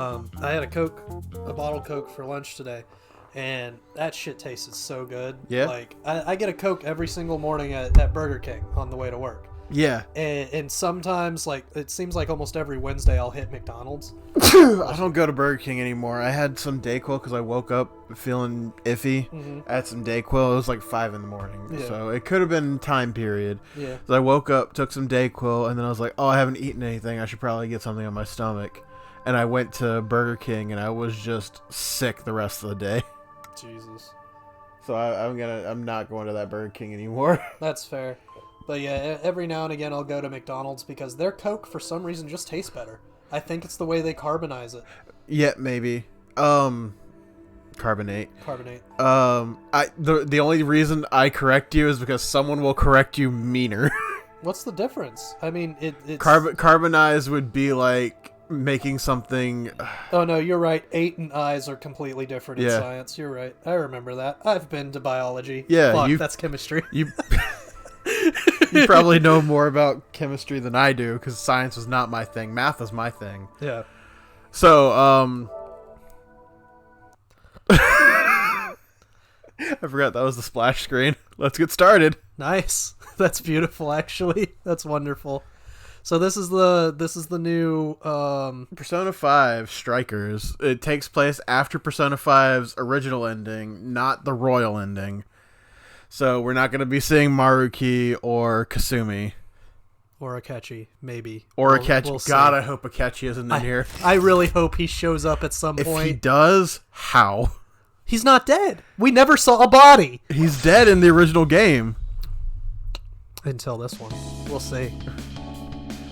I had a bottle Coke for lunch today, and that shit tasted so good. Yeah? Like, I get a Coke every single morning at Burger King on the way to work. Yeah. And sometimes, like, it seems like almost every Wednesday I'll hit McDonald's. I don't go to Burger King anymore. I had some Dayquil because I woke up feeling iffy. Mm-hmm. I had some Dayquil. It was like 5 in the morning. Yeah. So it could have been time period. Yeah. So I woke up, took some Dayquil, and then I was like, oh, I haven't eaten anything. I should probably get something on my stomach. And I went to Burger King, and I was just sick the rest of the day. Jesus. So I'm not going to that Burger King anymore. That's fair. But yeah, every now and again I'll go to McDonald's because their Coke for some reason just tastes better. I think it's the way they carbonize it. Yeah, maybe. Carbonate. The only reason I correct you is because someone will correct you meaner. What's the difference? I mean, it's... Carbonize would be like making something... Oh, no, you're right. 8 and I's are completely different in Yeah. science. You're right. I remember that. I've been to biology. Yeah, Fuck, that's chemistry. You probably know more about chemistry than I do because science was not my thing. Math was my thing. Yeah. So, I forgot that was the splash screen. Let's get started. Nice. That's beautiful, actually. That's wonderful. So this is the new Persona 5 Strikers. It takes place after Persona 5's original ending, not the royal ending. So we're not going to be seeing Maruki or Kasumi. or Akechi, maybe. Or Akechi. We'll God, I hope Akechi isn't in here. I really hope he shows up at some If point. he does, how? He's not dead. We never saw a body. He's dead in the original game. Until this one. We'll see.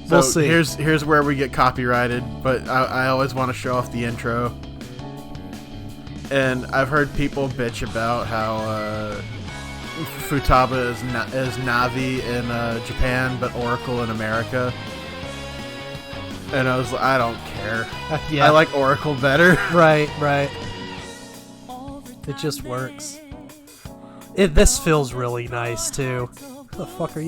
So We'll see. Here's where we get copyrighted, but I always want to show off the intro. And I've heard people bitch about how Futaba is Navi in Japan, but Oracle in America. And I don't care. Yeah. I like Oracle better. Right. It just works. This feels really nice, too. Who the fuck are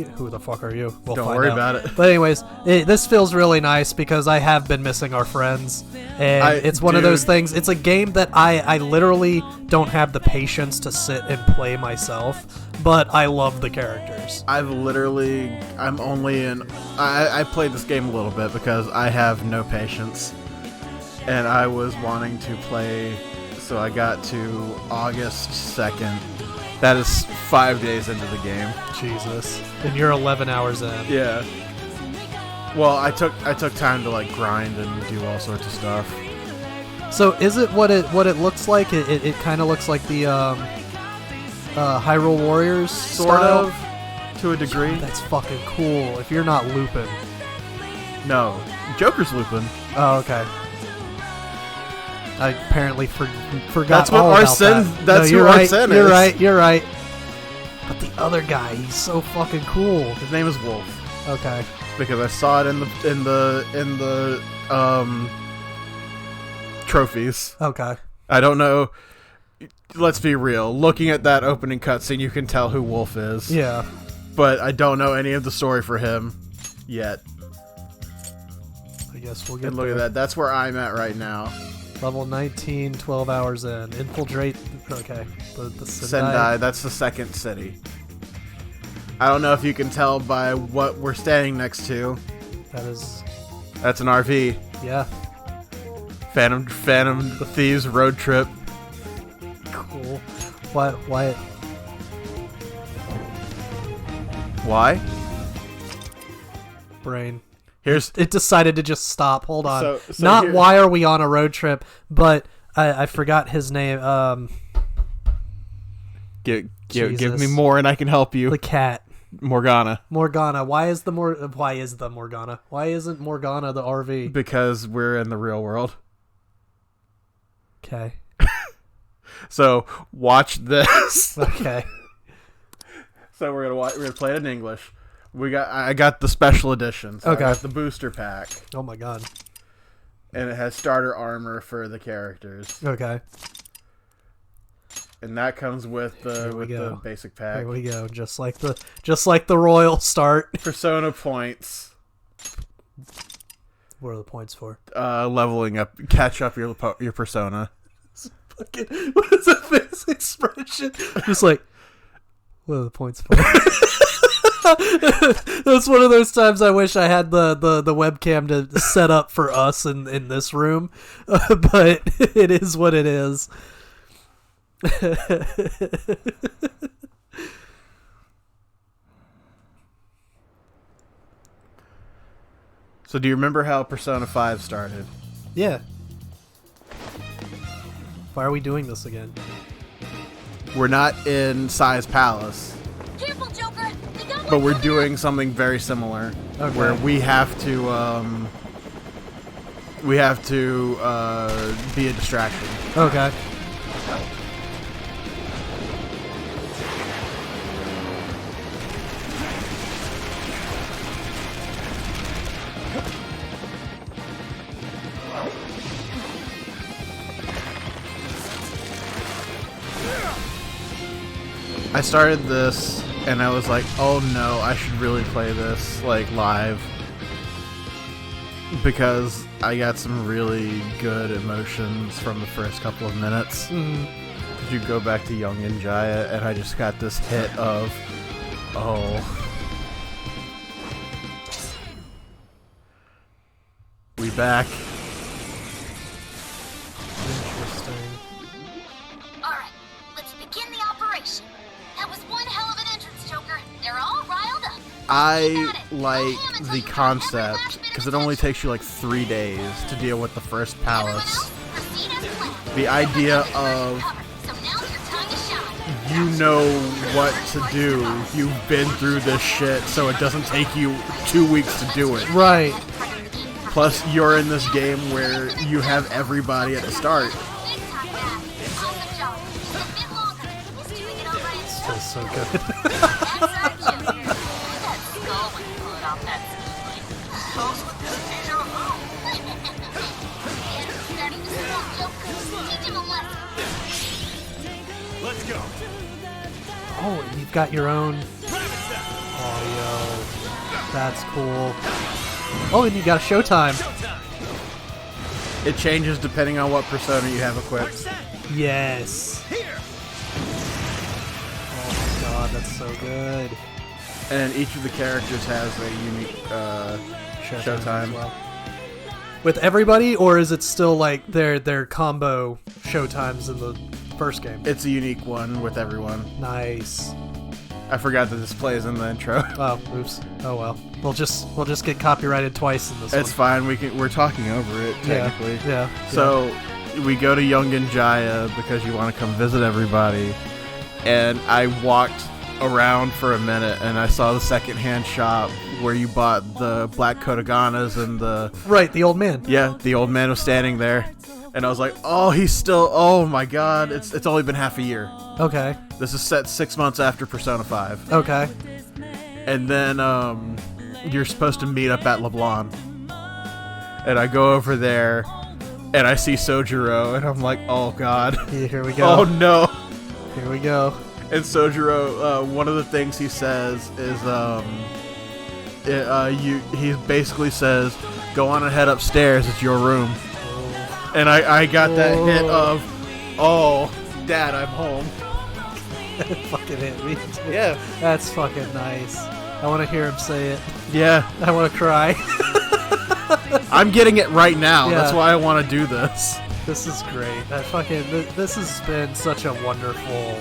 you? We'll Don't find worry out. about it. But anyways, this feels really nice because I have been missing our friends. And it's one of those things. It's a game that I literally don't have the patience to sit and play myself. But I love the characters. I played this game a little bit because I have no patience. And I was wanting to play, so I got to August 2nd. That is 5 days into the game. Jesus. And you're 11 hours in. Yeah. Well, I took time to like grind and do all sorts of stuff. So is it what it looks like? It kind of looks like the Hyrule Warriors Sort style? of, to a degree. That's fucking cool. If you're not looping. No, Joker's looping. Oh, okay. I apparently forgot. That's what all about Arsene. that. That's no, who Arsene is. You're right. But the other guy, he's so fucking cool. His name is Wolf. Okay. Because I saw it in the trophies. Okay. I don't know. Let's be real. Looking at that opening cutscene, you can tell who Wolf is. Yeah. But I don't know any of the story for him yet. I guess we'll get And look there. at that. That's where I'm at right now. Level 19, 12 hours in. Infiltrate. Okay. The Sendai. That's the second city. I don't know if you can tell by what we're standing next to. That's an RV. Yeah. Phantom Thieves road trip. Cool. Why? Why? Brain. Here's It decided to just stop. Hold on. So Not here- why are we on a road trip, but I forgot his name. give Jesus. me more and I can help you. The cat. Morgana. Why isn't Morgana the RV? Because we're in the real world. Okay. So watch this. Okay. So we're gonna play it in English. I got the special edition. So Okay. I got the booster pack, Oh my god. and it has starter armor for the characters, Okay. and that comes with Here we the go. basic pack. Here we go. Just like the royal start. Persona points. What are the points for? Leveling up, catch up your persona. What is that face expression? Just like, what are the points for? That's one of those times I wish I had the webcam to set up for us in this room, but it is what it is. So do you remember how Persona 5 started? Yeah. Why are we doing this again? We're not in Sai's Palace. Careful, Joker. But we're doing something very similar, okay. where we have to be a distraction. Okay. I started this and I was like, oh no, I should really play this like live, because I got some really good emotions from the first couple of minutes. Mm-hmm. You go back to Young and Jaya and I just got this hit of, oh, we back. Interesting. Alright, let's begin the operation. That was one hell of an entrance, Joker. They're all riled up. I like the concept because it only takes you like 3 days to deal with the first palace. The idea of you know what to do. You've been through this shit, so it doesn't take you 2 weeks to do it. Right. Plus, you're in this game where you have everybody at the start. Feels so good. Let's go. Oh, and you've got your own audio. That's cool. Oh, and you got a showtime. It changes depending on what persona you have equipped. Yes. Oh my god, that's so good. And each of the characters has a unique showtime. As well. With everybody, or is it still like their combo showtimes in the first game? It's a unique one with everyone. Nice. I forgot that this plays in the intro. Oh, oops. Oh well. We'll just get copyrighted twice in this It's one. fine. We're talking over it technically. Yeah. So we go to Young and Jaya because you want to come visit everybody, and I walked around for a minute and I saw the secondhand shop where you bought the black Kodaganas and the the old man. Yeah, the old man was standing there, and I was like, oh, he's still. Oh my god, it's only been half a year. Okay. This is set 6 months after Persona 5. Okay. And then you're supposed to meet up at LeBlanc. And I go over there, and I see Sojiro, and I'm like, oh god. Yeah, here we go. Oh no. Here we go. And Sojiro, one of the things he says is, he basically says, go on and head upstairs, it's your room. Oh. And I got that hit of, oh, Dad, I'm home. It fucking hit me too. Yeah. That's fucking nice. I want to hear him say it. Yeah. I want to cry. I'm getting it right now. Yeah. That's why I want to do this. This is great. This has been such a wonderful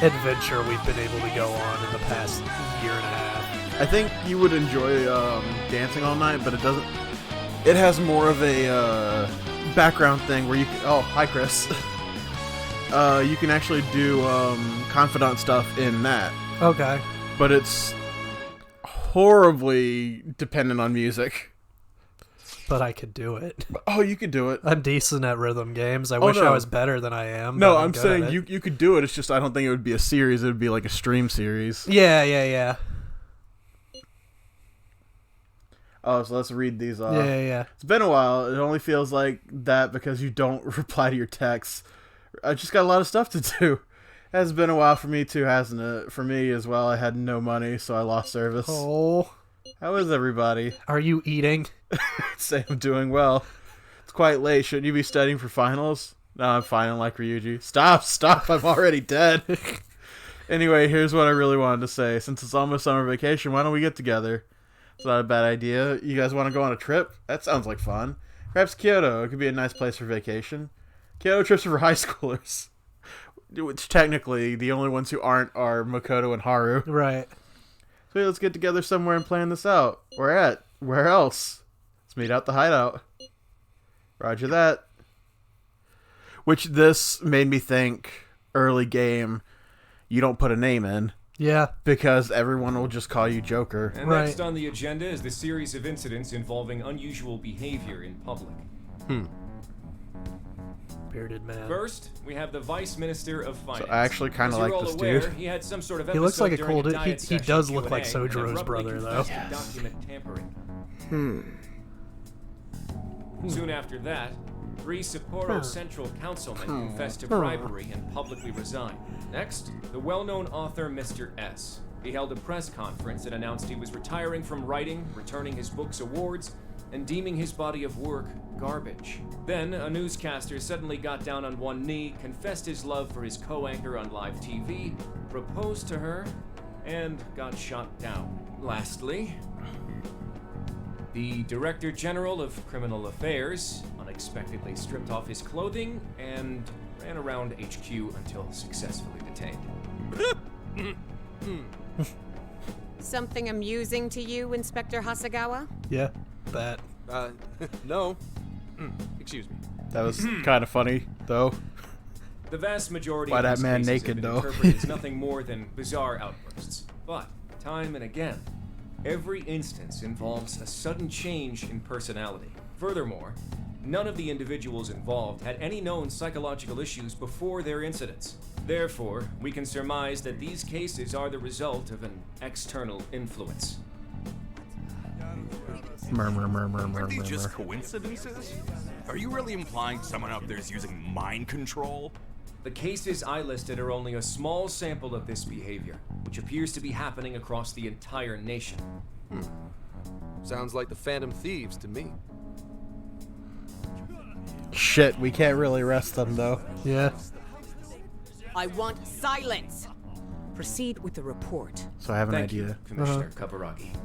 adventure we've been able to go on in the past year and a half. I think you would enjoy Dancing All Night, but it doesn't. It has more of a background thing where you can. Oh, hi, Chris. You can actually do confidant stuff in that. Okay. But it's horribly dependent on music. But I could do it. Oh, you could do it. I'm decent at rhythm games. I wish no. I was better than I am. No, but I'm good saying at it. you could do it. It's just I don't think it would be a series. It would be like a stream series. Yeah. Oh, so let's read these off. Yeah. It's been a while. It only feels like that because you don't reply to your texts. I just got a lot of stuff to do. It has been a while for me too, hasn't it? For me as well. I had no money, so I lost service. Oh. How is everybody? Are you eating? Say I'm doing well. It's quite late. Shouldn't you be studying for finals? No, I'm fine like Ryuji. Stop. I'm already dead. Anyway, here's what I really wanted to say. Since it's almost summer vacation, why don't we get together? It's not a bad idea. You guys want to go on a trip? That sounds like fun. Perhaps Kyoto. It could be a nice place for vacation. Kyoto trips are for high schoolers. Which technically, the only ones who aren't are Makoto and Haru. Right. So let's get together somewhere and plan this out. Where at? Where else? Let's meet out the hideout. Roger that. Which this made me think, early game, you don't put a name in. Yeah. Because everyone will just call you Joker. And next on the agenda is the series of incidents involving unusual behavior in public. Bearded man. First, we have the Vice Minister of Finance. So I actually kind of like this dude. He had some sort of He looks like a episode cool during dude. He does look like Q&A and Sojiro's abruptly brother, though. confessed to document tampering. Soon after that, 3 Sapporo Central Councilmen confessed to bribery and publicly resigned. Next, the well-known author Mr. S. He held a press conference and announced he was retiring from writing, returning his books awards, and deeming his body of work garbage. Then, a newscaster suddenly got down on one knee, confessed his love for his co-anchor on live TV, proposed to her, and got shot down. Lastly, the Director General of Criminal Affairs unexpectedly stripped off his clothing and ran around HQ until successfully detained. Something amusing to you, Inspector Hasegawa? Yeah, that. No. Excuse me. That was kind of funny, though. The vast majority Why of that these man cases naked, have been though? interpreted as nothing more than bizarre outbursts. But, time and again, every instance involves a sudden change in personality. Furthermore, none of the individuals involved had any known psychological issues before their incidents. Therefore, we can surmise that these cases are the result of an external influence. Aren't these just coincidences? Are you really implying someone out there is using mind control? The cases I listed are only a small sample of this behavior, which appears to be happening across the entire nation. Sounds like the Phantom Thieves to me. Shit, we can't really arrest them, though. Yeah. I want silence. Proceed with the report. So I have an Thank idea. you, Commissioner Kaburagi.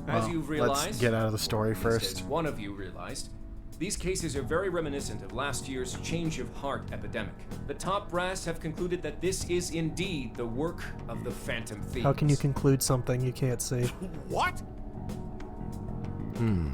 As you've realized, Let's get out of the story at least first. as one of you realized, these cases are very reminiscent of last year's change of heart epidemic. The top brass have concluded that this is indeed the work of the Phantom Thieves. How can you conclude something you can't see? What?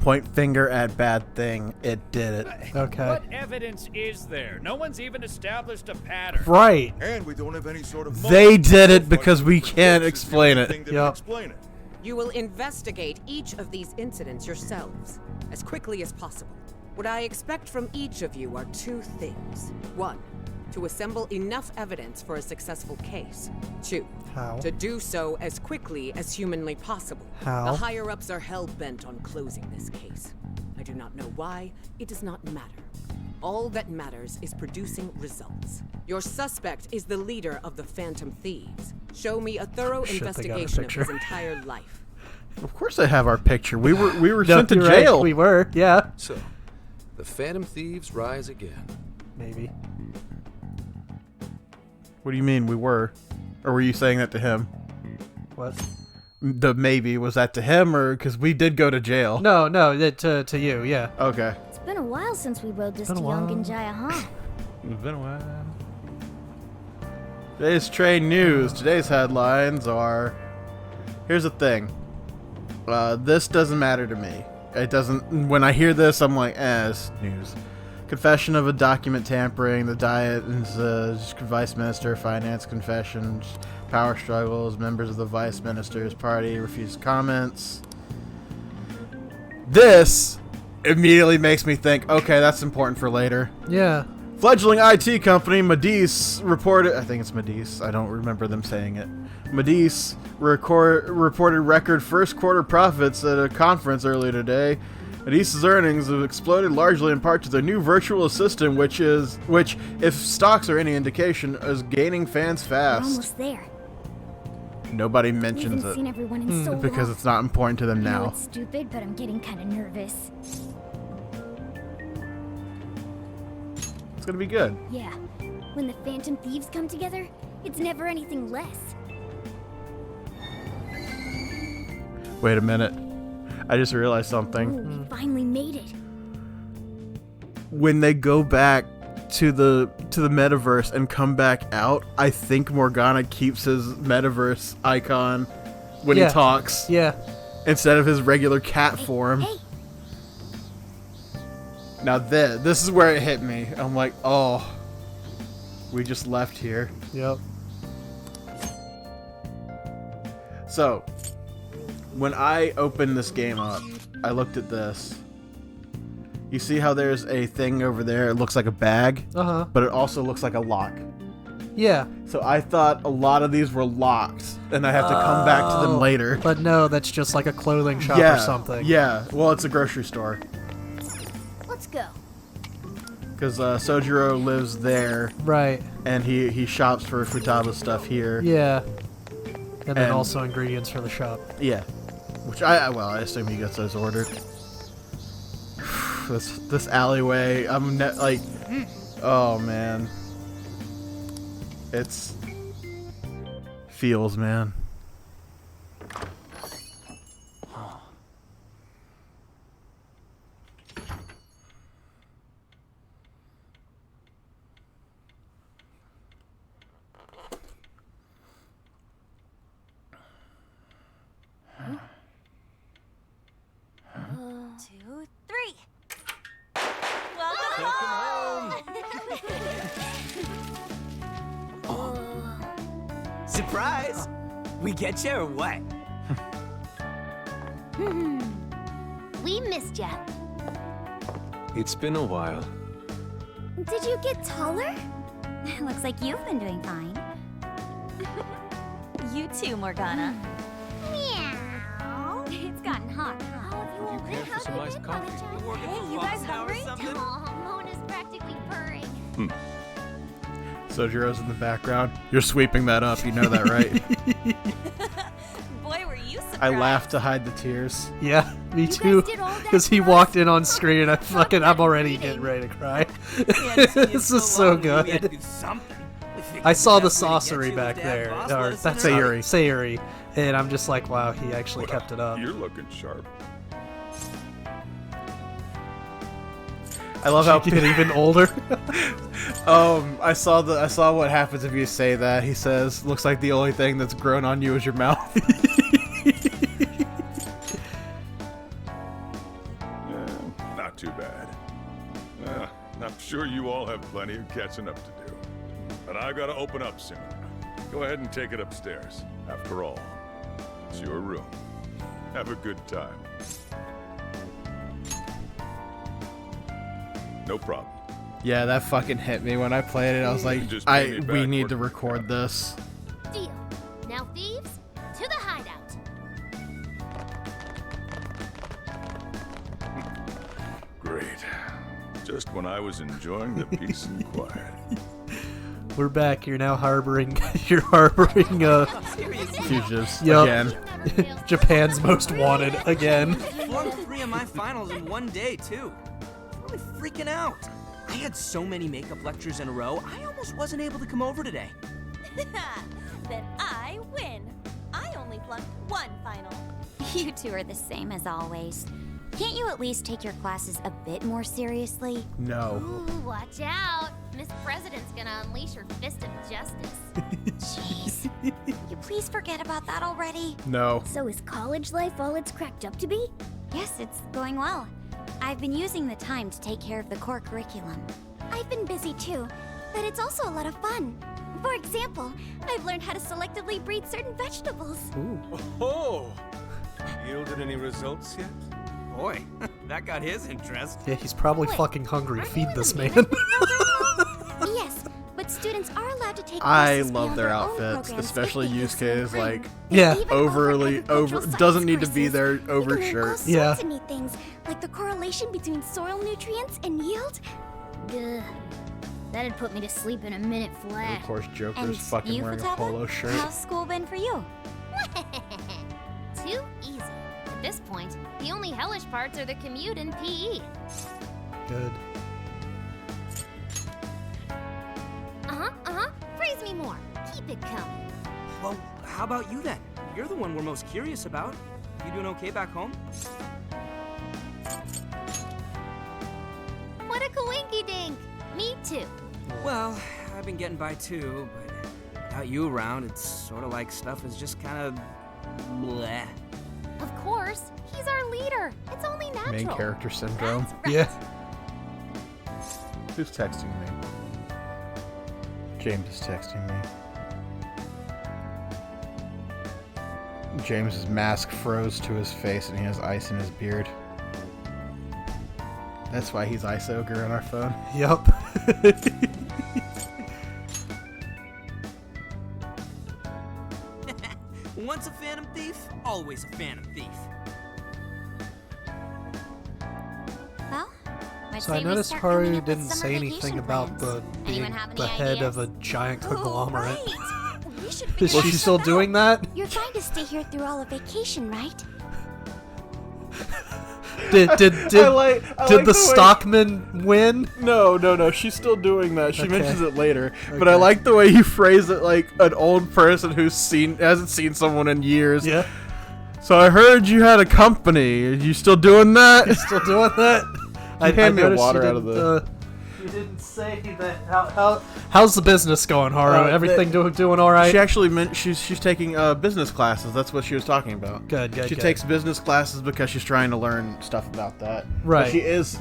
Point finger at bad thing. It did it. Okay. What evidence is there? No one's even established a pattern. Right. And we don't have any sort of They did it because we can't explain it. Yep. Explain it. You will investigate each of these incidents yourselves, as quickly as possible. What I expect from each of you are 2 things. 1, to assemble enough evidence for a successful case. 2, How? to do so as quickly as humanly possible. How? The higher-ups are hell-bent on closing this case. I do not know why. It does not matter. All that matters is producing results. Your suspect is the leader of the Phantom Thieves. Show me a thorough Shit, they got a investigation of picture. his entire life. Of course they have our picture. We were No, sent to you're right, jail. We were, yeah. So, the Phantom Thieves rise again. Maybe. What do you mean we were? Or were you saying that to him? What? The maybe, was that to him or because we did go to jail? No, to you, yeah. Okay. It's been a while since we rode this Been to a while. Yongenjaya, huh? It's been a while. Today's train news. Today's headlines are... Here's the thing. This doesn't matter to me. It doesn't... When I hear this, I'm like, it's news. Confession of a document tampering. The Diet is Vice Minister of Finance confessions. Power struggles. Members of the Vice Minister's party refuse comments. This immediately makes me think, okay, that's important for later. Yeah. Fledgling IT company Medice reported, I think it's Medice, I don't remember them saying it. Medice reported record first quarter profits at a conference earlier today. Medice's earnings have exploded largely in part to their new virtual assistant, which, if stocks are any indication, is gaining fans We're fast. almost there. Nobody I mentions haven't seen it everyone in so because long. it's not important to them I know now. it's stupid, but I'm getting kind of nervous. It's gonna be good. Yeah. When the Phantom Thieves come together, it's never anything less. Wait a minute. I just realized something. Ooh, we finally made it. When they go back to the metaverse and come back out, I think Morgana keeps his metaverse icon when he talks. Yeah. Instead of his regular cat form. Hey, Now this is where it hit me. I'm like, oh, we just left here. Yep. So, when I opened this game up, I looked at this. You see how there's a thing over there? It looks like a bag, but it also looks like a lock. Yeah. So I thought a lot of these were locked, and I have to come back to them later. But no, that's just like a clothing shop or something. Yeah, well, it's a grocery store. let's go. Because Sojiro lives there. Right. And he shops for Futaba stuff here. Yeah. And then also ingredients for the shop. Yeah. Which I assume he gets those ordered. This alleyway, like, oh man, it's feels, man. Two, three. Welcome home! Surprise! We get you or what? We missed ya. It's been a while. Did you get taller? Looks like you've been doing fine. You too, Morgana. Meow. It's gotten hot. How have you all been? For some iced coffee. Hey, you guys hungry? Oh, Mona's practically purring. Sojiro's in the background. You're sweeping that up, you know that, right? Boy, were you surprised. I laughed to hide the tears. Yeah, me too. Because he walked in on screen, I'm already getting ready to cry. This is so good. I saw the sorcery back there. Or that's Sayuri. Sayuri. And I'm just like, wow, he actually kept it up. You're looking sharp. I love how She get even older. I saw what happens if you say that. He says, "Looks like the only thing that's grown on you is your mouth." Not too bad. I'm sure you all have plenty of catching up to do. But I gotta open up soon. Go ahead and take it upstairs. After all, it's your room. Have a good time. No problem. Yeah, that fucking hit me when I played it. I was like, we need to record this. Deal. Now, thieves, to the hideout. Great. Just when I was enjoying the peace and quiet. We're back. You're now harboring. You're harboring fugitives again. Japan's most wanted again. Flung 3 of my finals in one day too. Really freaking out. I had so many makeup lectures in a row, I almost wasn't able to come over today. Then I win. I only flunked 1 final. You two are the same as always. Can't you at least take your classes a bit more seriously? No. Ooh, watch out. Miss President's gonna unleash her fist of justice. Jeez. You please forget about that already? No. So is college life all it's cracked up to be? Yes, it's going well. I've been using the time to take care of the core curriculum. I've been busy too, but it's also a lot of fun. For example, I've learned how to selectively breed certain vegetables. Ooh. Oh! Yielded any results yet? Boy, that got his interest. Yeah, he's probably fucking hungry. Feed this man. Yes, but students are allowed to take I courses love beyond their own outfits, programs especially if they Yusuke's feel so like inclined. Yeah. They even overly offer over agricultural doesn't science need to be courses. their You can over learn all shirt. sorts Yeah. of neat things, like the correlation between soil nutrients and yield. Ugh, that'd put me to sleep in a minute flat. Of course, And Joker's fucking you, wearing a Futaba? polo shirt. How's school been for you? hellish parts are the commute and PE. Good. Praise me more. Keep it coming. Well, how about you then? You're the one we're most curious about. You doing okay back home? What a coinky-dink. Me too. Well, I've been getting by too, but without you around, it's sort of like stuff is just kind of bleh. Of course. He's our leader. It's only natural. Main character syndrome. Right. Yeah. Who's texting me? James is texting me. James's mask froze to his face and he has ice in his beard. That's why he's Ice Ogre on our phone. Yup. Once a Phantom Thief, always a Phantom Thief. Well, So I noticed Haru didn't say anything about being the head of a giant conglomerate. We should Is figure she this still out. doing that? You're trying to stay here through all of vacation, right? Did I like the the way- Stockman win? No. She's still doing that. She Okay. mentions it later. But Okay. I like the way you phrase it like an old person who hasn't seen someone in years. Yeah. So I heard you had a company. Are you still doing that? Still doing that? I hand me a noticed water you out of the. You didn't say that. How's the business going, Haru? Everything doing all right? She actually meant she's taking business classes. That's what she was talking about. Good. She good. takes business classes because she's trying to learn stuff about that. Right. But she is.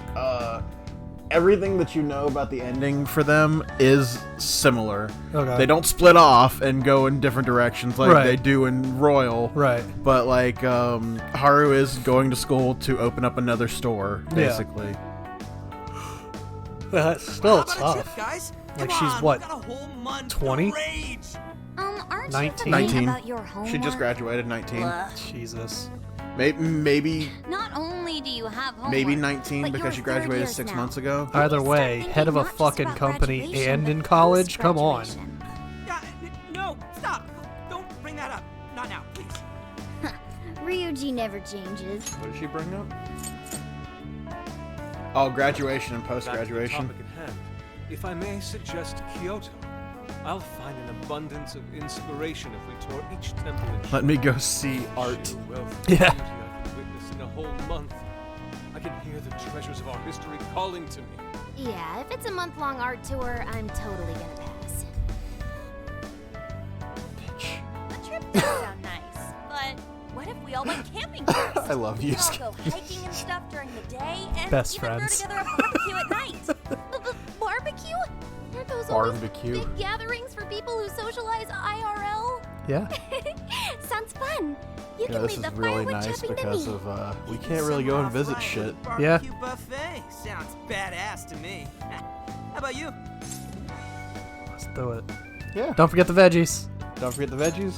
Everything that you know about the ending for them is similar. Okay. They don't split off and go in different directions like Right. they do in Royal. Right. But like Haru is going to school to open up another store, basically. That's still How about a tough. trip, guys? Like Come she's on, what? we've got a whole month 20? to rage. aren't 19. you 19. forgetting about your homework? She just graduated 19. Ugh. Jesus. Maybe Not only do you have homework, 19 but because you're she third graduated years 6 now. months ago. Either way, thinking head of a not just fucking about company graduation, and but in college? Come on. post-graduation. No, stop. Don't bring that up. Not now, please. Ryuji never changes. What did she bring up? Oh, graduation and post-graduation. Back to the topic at hand. If I may suggest Kyoto, I'll find an abundance of inspiration if we tour each temple in Let me go see art. sheer wealth of Yeah. beauty I could witness in a whole month. I can hear the treasures of our history calling to me. Yeah, if it's a month-long art tour, I'm totally gonna pass. The trip does sound nice, but what if we all went camping first? I love We you. could all go hiking and stuff during the day, and Best even friends. throw together a barbecue at night. Barbecue? Aren't those always Barbecue. big gatherings for people who socialize IRL? Yeah. Sounds fun. You Yeah, can this leave is the really firewood nice chopping to because me. of we can't really go and visit shit. Yeah. Barbecue buffet sounds badass to me. How about you? Let's do it. Yeah. Don't forget the veggies. Don't forget the veggies.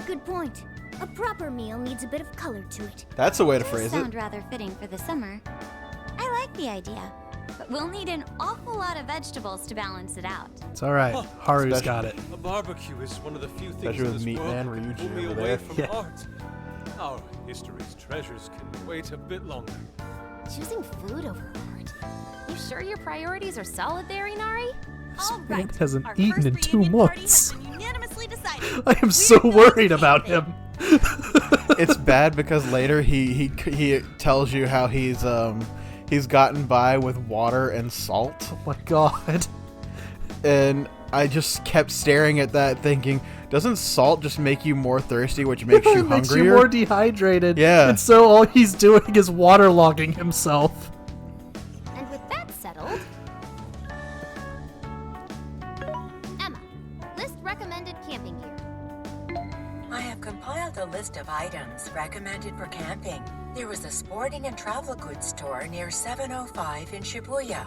Good point. A proper meal needs a bit of color to it. That's a way to Does phrase sound it. rather fitting for the summer. I like the idea, but we'll need an awful lot of vegetables to balance it out. It's all right. Haru's Especially- got it. A barbecue is one of the few things Especially in with this Meat world Man that can Ryuji pull me over away there. from Yeah. art. Our history's treasures can wait a bit longer. Choosing food over art. You sure your priorities are solid there, Inari? All Man right. hasn't Our eaten first in 2 reunion party months. has been unanimously decided. I am so We're going worried about camping. him. It's bad because later he tells you how he's gotten by with water and salt, Oh my god. and I just kept staring at that thinking, doesn't salt just make you more thirsty, which makes you It makes hungrier? you more dehydrated. Yeah. And so all he's doing is waterlogging himself. And with that settled, Emma, list recommended camping gear. I have compiled a list of items recommended for camping. There is a sporting and travel goods store near 705 in Shibuya.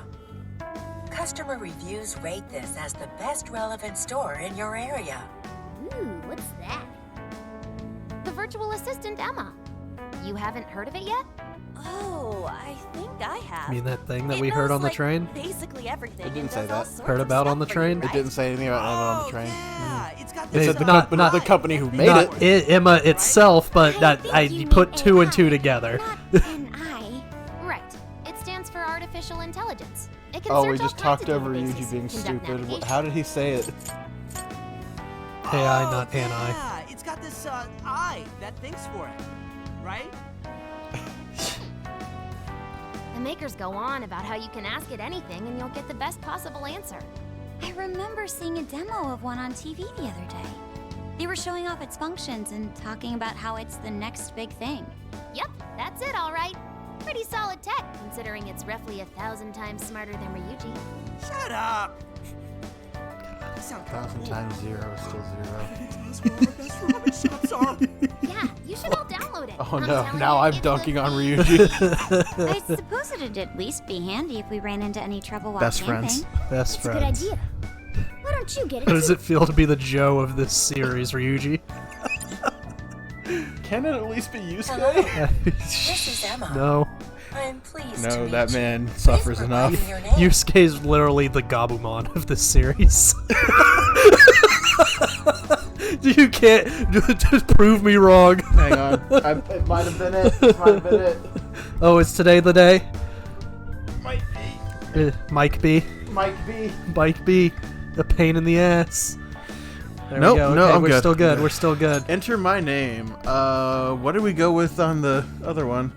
Customer reviews rate this as the best relevant store in your area. Ooh, what's that? The virtual assistant Emma. You haven't heard of it yet? Oh, Oh, I think I have. I mean, that thing that It we heard knows, on the like, train? Basically everything. It didn't and say does all that. sorts Heard of about stuff on the for train? you, It right? didn't say anything about Emma on the train. Yeah, it's got It this. said the company who made Not it. Emma itself, but that I put two and two together. Right. It stands for artificial intelligence. It can Oh, search we all just kinds talked of over databases, Yuji being conduct stupid. navigation. How did he say it? AI, not an I. Yeah, it's got this eye that thinks for it, right? The makers go on about how you can ask it anything and you'll get the best possible answer. I remember seeing a demo of one on TV the other day. They were showing off its functions and talking about how it's the next big thing. Yep, that's it, all right. Pretty solid tech, considering it's roughly 1,000 times smarter than Ryuji. Shut up. You sound 1,000 times 0 is still 0. Yeah, you should all download it. Oh I'm no, telling now you, I'm it's dunking the- on Ryuji. I suppose it'd at least be handy if we ran into any trouble while Best camping. friends. Best It's a good friends. idea. Why don't you get it? How does it feel to be the Joe of this series, Ryuji? Can it at least be Hello. Yusuke? This is Emma. No. I'm pleased to No, meet that you. man suffers Please enough. provide me your name. Yusuke's literally the Gabumon of this series. You can't just prove me wrong. Hang on. It might have been it. It might have been it. Oh, it's today the day? Might be. Mike B. Might be. Mike B. A pain in the ass. There Nope, we go. no, Okay, I'm we're good. still good. I'm We're still good. Enter my name. What did we go with on the other one?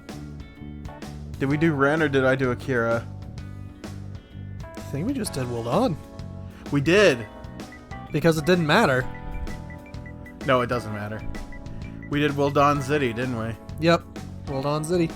Did we do Ren or did I do Akira? I think we just did well done. We did. Because it didn't matter. No, it doesn't matter. We did Will Dawn Zitty, didn't we? Yep. Well done, Zitty.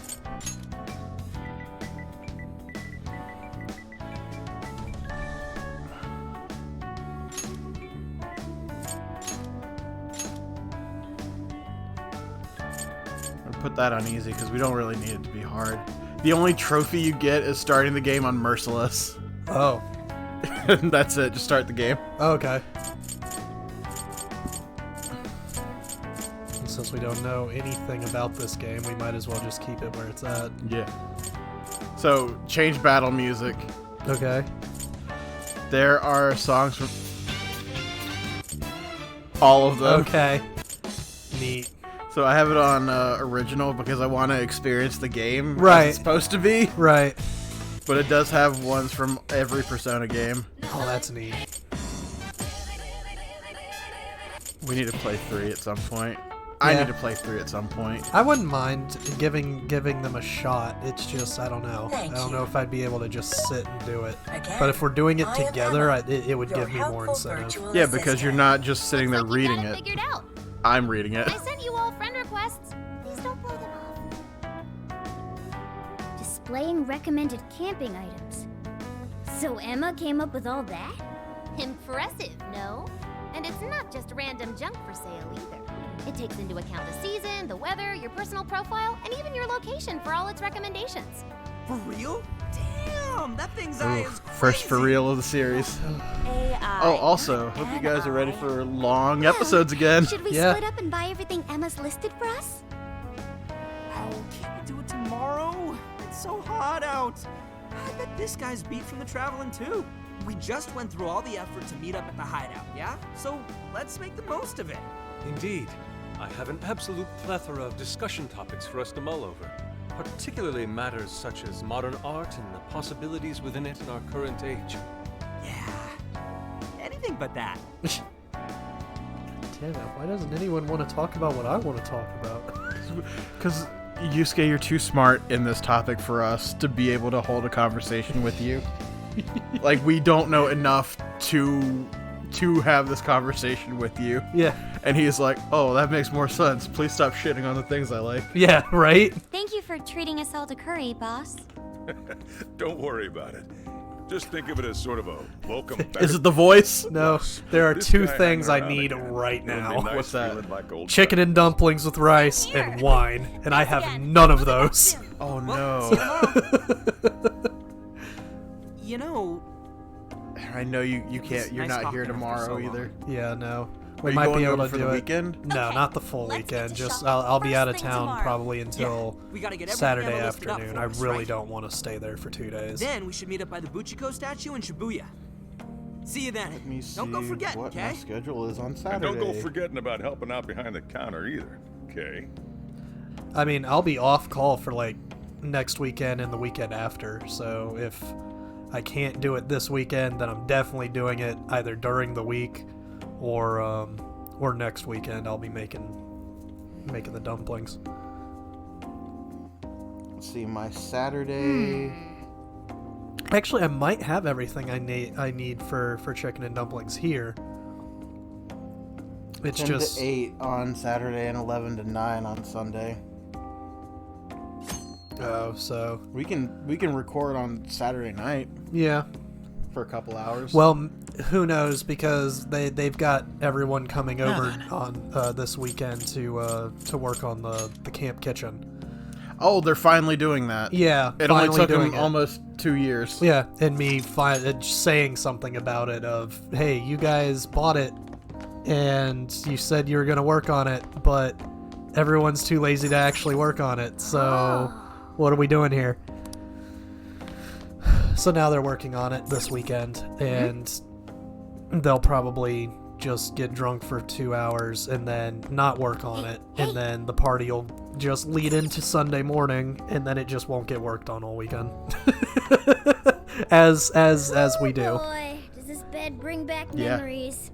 I'll put that on easy because we don't really need it to be hard. The only trophy you get is starting the game on Merciless. Oh. And that's it. Just start the game. Okay. And since we don't know anything about this game, we might as well just keep it where it's at. Yeah. So, change battle music. Okay. There are songs from all of them. Okay. Neat. So I have it on original because I want to experience the game Right. as it's supposed to be. Right. But it does have ones from every Persona game. Oh, that's neat. We need to play 3 at some point. I Yeah. need to play 3 at some point. I wouldn't mind giving them a shot. It's just, I don't know. Thank I don't know if I'd be able to just sit and do it. Again, But if we're doing it I am together, Emma, it would your give me more helpful incentive. virtual Yeah, because you're assistant. not just sitting there Looks like reading you got it. it figured out. I'm reading it. I sent you all friend requests. Please don't blow them off. Displaying recommended camping items. So Emma came up with all that? Impressive, no? And it's not just random junk for sale either. It takes into account the season, the weather, your personal profile, and even your location for all its recommendations. For real? Damn, that thing's eye Ooh, is first for real of the series. AI. Oh, also, hope you guys are ready for long episodes again. Should we Yeah. split up and buy everything Emma's listed for us? Oh, can't we do it tomorrow? It's so hot out. I bet this guy's beat from the traveling too. We just went through all the effort to meet up at the hideout, yeah? So let's make the most of it. Indeed. I have an absolute plethora of discussion topics for us to mull over, particularly matters such as modern art and the possibilities within it in our current age. Yeah. Anything but that. Damn it, why doesn't anyone want to talk about what I want to talk about? Because, Yusuke, you're too smart in this topic for us to be able to hold a conversation with you. Like, we don't know enough to have this conversation with you. Yeah. And he's like, oh, that makes more sense. Please stop shitting on the things I like. Yeah, right? Thank you for treating us all to curry, boss. Don't worry about it. Just think of it as sort of a welcome back. Is it the voice? No, there are This two guy things I hanging need around again. right It'll be now. nice What's that? feeling like old Chicken and dumplings with rice and wine, and I have none of those. Oh, Well, no. You know, I know you can't. You're Nice not talking here after tomorrow so long. either. Yeah, no. we Are might you going be able over to for do the it. weekend? No, not the full weekend. Just I'll be out of town probably until we gotta get everything Saturday on the list up afternoon. for I us, really right? don't want to stay there for 2 days. Then we should meet up by the Buchiko statue in Shibuya. See you then. Let me see Don't go forgetting, what okay? my schedule is on And Saturday. don't go forgetting about helping out behind the counter either, okay? I mean, I'll be off call for like next weekend and the weekend after. So if I can't do it this weekend, then I'm definitely doing it either during the week or next weekend. I'll be making the dumplings. Let's see, my Saturday. Actually, I might have everything I need for chicken and dumplings here. It's 10 just to 8 on Saturday and 11 to 9 on Sunday. Oh, so we can record on Saturday night. Yeah. For a couple hours. Well, who knows, because they've got everyone coming over on this weekend to work on the camp kitchen. Oh, they're finally doing that. Yeah, it only finally took them doing it. almost 2 years. Yeah, and me saying something about it of, hey, you guys bought it, and you said you were going to work on it, but everyone's too lazy to actually work on it, so what are we doing here? So now they're working on it this weekend, and they'll probably just get drunk for 2 hours and then not work on it, and then the party will just lead into Sunday morning, and then it just won't get worked on all weekend. as we do. Boy, does this bed bring back Yeah. memories.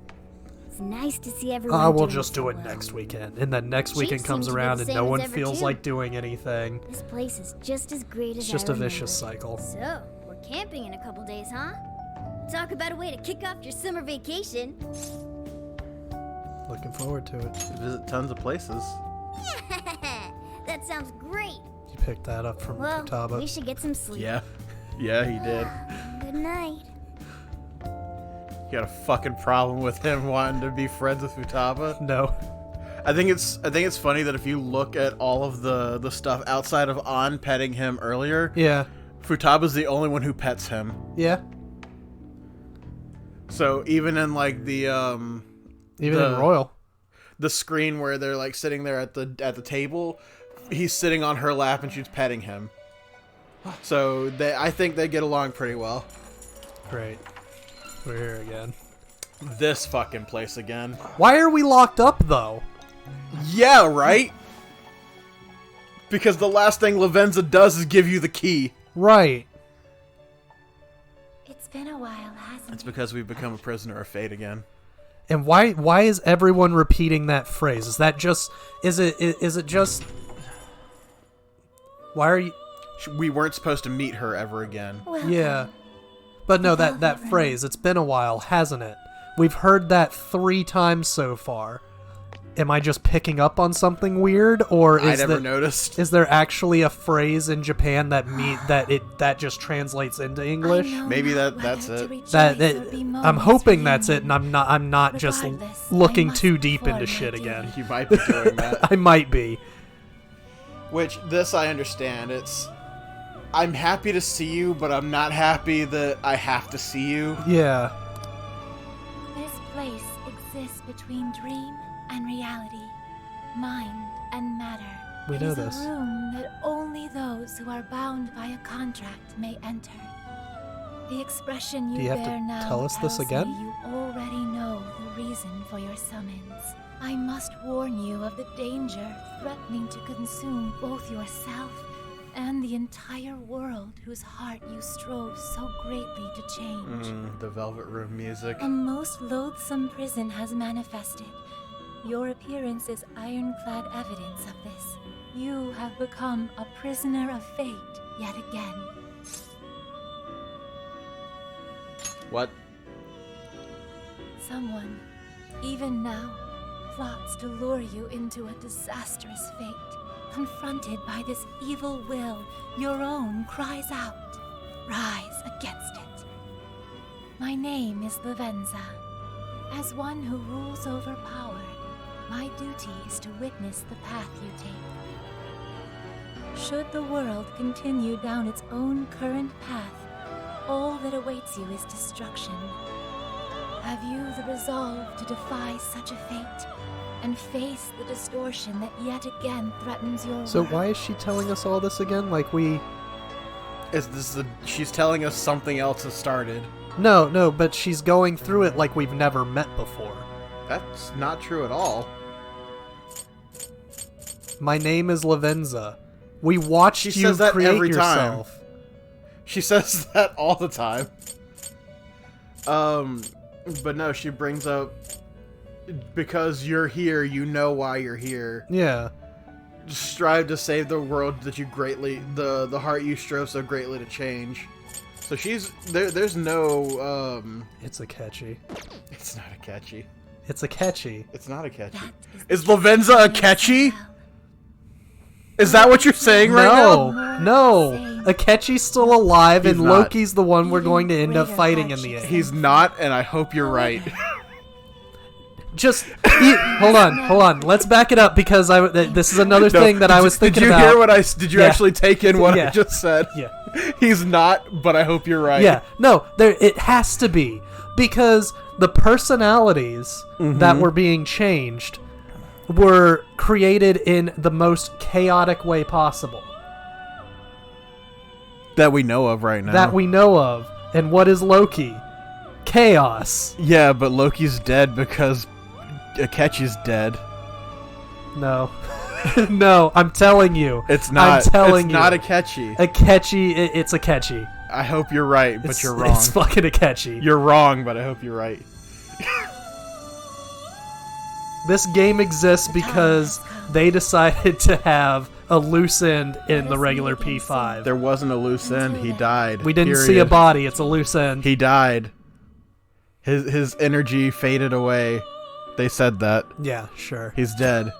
It's nice to see everyone. We'll doing just so do it well. next weekend, and then next weekend Chief comes seemed to be around the and same no as one ever, feels too. like doing anything. This place is just as great as It's just I a vicious remembered. cycle. So, we're camping in a couple days, huh? Talk about a way to kick off your summer vacation. Looking forward to it. Visit tons of places. That sounds great. You picked that up from Well, Futaba. we should get some sleep. Yeah, he did. Good night. You got a fucking problem with him wanting to be friends with Futaba? No. I think it's funny that if you look at all of the stuff outside of An petting him earlier, Yeah. Futaba's the only one who pets him. Yeah. So even in like the Even in Royal, the screen where they're like sitting there at the table, he's sitting on her lap and she's petting him. So I think they get along pretty well. Great. We're here again. This fucking place again. Why are we locked up, though? Yeah, right? Because the last thing Lavenza does is give you the key. Right. It's been a while, hasn't It's because we've become a prisoner of fate again. And why is everyone repeating that phrase? Is that just... Is it just... Why are you... We weren't supposed to meet her ever again. Yeah. But no, that phrase, it's been a while, hasn't it? We've heard that 3 times so far. Am I just picking up on something weird, or I never noticed. Is there actually a phrase in Japan that just translates into English? Maybe that's it. I'm hoping that's it, and I'm not just looking too deep into shit again. You might be doing that. I might be. Which this I understand. I'm happy to see you, but I'm not happy that I have to see you. Yeah. This place exists between dream and reality, mind and matter. We know It is this. a room that only those who are bound by a contract may enter. The expression Do you you have bear to now tell us this tells again? me you already know the reason for your summons. I must warn you of the danger threatening to consume both yourself and the entire world whose heart you strove so greatly to change. The Velvet Room music. A most loathsome prison has manifested. Your appearance is ironclad evidence of this. You have become a prisoner of fate yet again. What? Someone, even now, plots to lure you into a disastrous fate. Confronted by this evil will, your own cries out. Rise against it. My name is Lavenza. As one who rules over power, my duty is to witness the path you take. Should the world continue down its own current path, all that awaits you is destruction. Have you the resolve to defy such a fate and face the distortion that yet again threatens your So world? why is she telling us all this again? Like we... She's telling us something else has started. No, but she's going through it like we've never met before. That's not true at all. My name is Lavenza. We watched She you says that create every yourself. time. She says that all the time. But no, she brings up, because you're here, you know why you're here. Yeah. Strive to save the world that you greatly, the heart you strove so greatly to change. So she's there's no It's Akechi. It's not Akechi. It's Akechi. It's not Akechi. Is Lavenza Akechi? Is that what you're saying right now? No. Akechi's still alive, He's and not. Loki's the one we're going to end up fighting in the end. He's not, and I hope you're right. Just hold on. Let's back it up because this is another thing that I was thinking about. Did you hear what I? Did you actually take in what I just said? Yeah. He's not, but I hope you're right. Yeah. No, it has to be because the personalities that were being changed were created in the most chaotic way possible. That we know of right now. That we know of. And what is Loki? Chaos. Yeah, but Loki's dead because Akechi's dead. No. No, I'm telling you. It's not. I'm telling it's you. not Akechi. Akechi, it's Akechi. I hope you're right, but you're wrong. It's fucking Akechi. You're wrong, but I hope you're right. This game exists because they decided to have a loose end in the regular P5. There wasn't a loose end. He died. We didn't Period. see a body. It's a loose end. He died. His energy faded away. They said that. Yeah, sure. He's dead.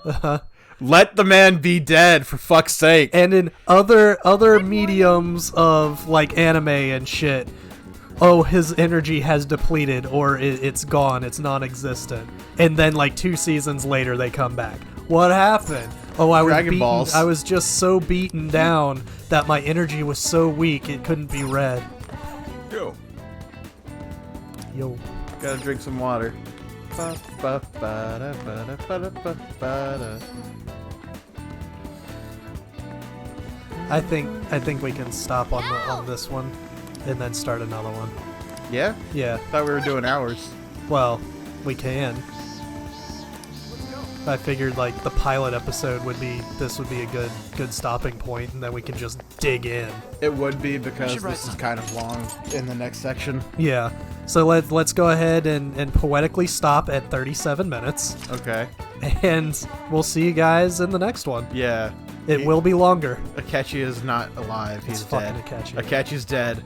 Let the man be dead, for fuck's sake. And in other mediums of like anime and shit, oh, his energy has depleted or it's gone, it's non-existent. And then like 2 seasons later they come back. What happened? Oh, I was just so beaten down that my energy was so weak it couldn't be read. Yo. Gotta drink some water. I think we can stop on this one and then start another one. Yeah? Yeah. Thought we were doing hours. Well, we can. I figured like the pilot episode would be a good stopping point, and then we can just dig in. It would be because this is kind of long in the next section. Yeah. So let's go ahead and poetically stop at 37 minutes. Okay. And we'll see you guys in the next one. Yeah. It will be longer. Akechi is not alive. He's dead. Fucking Akechi. Akechi's dead.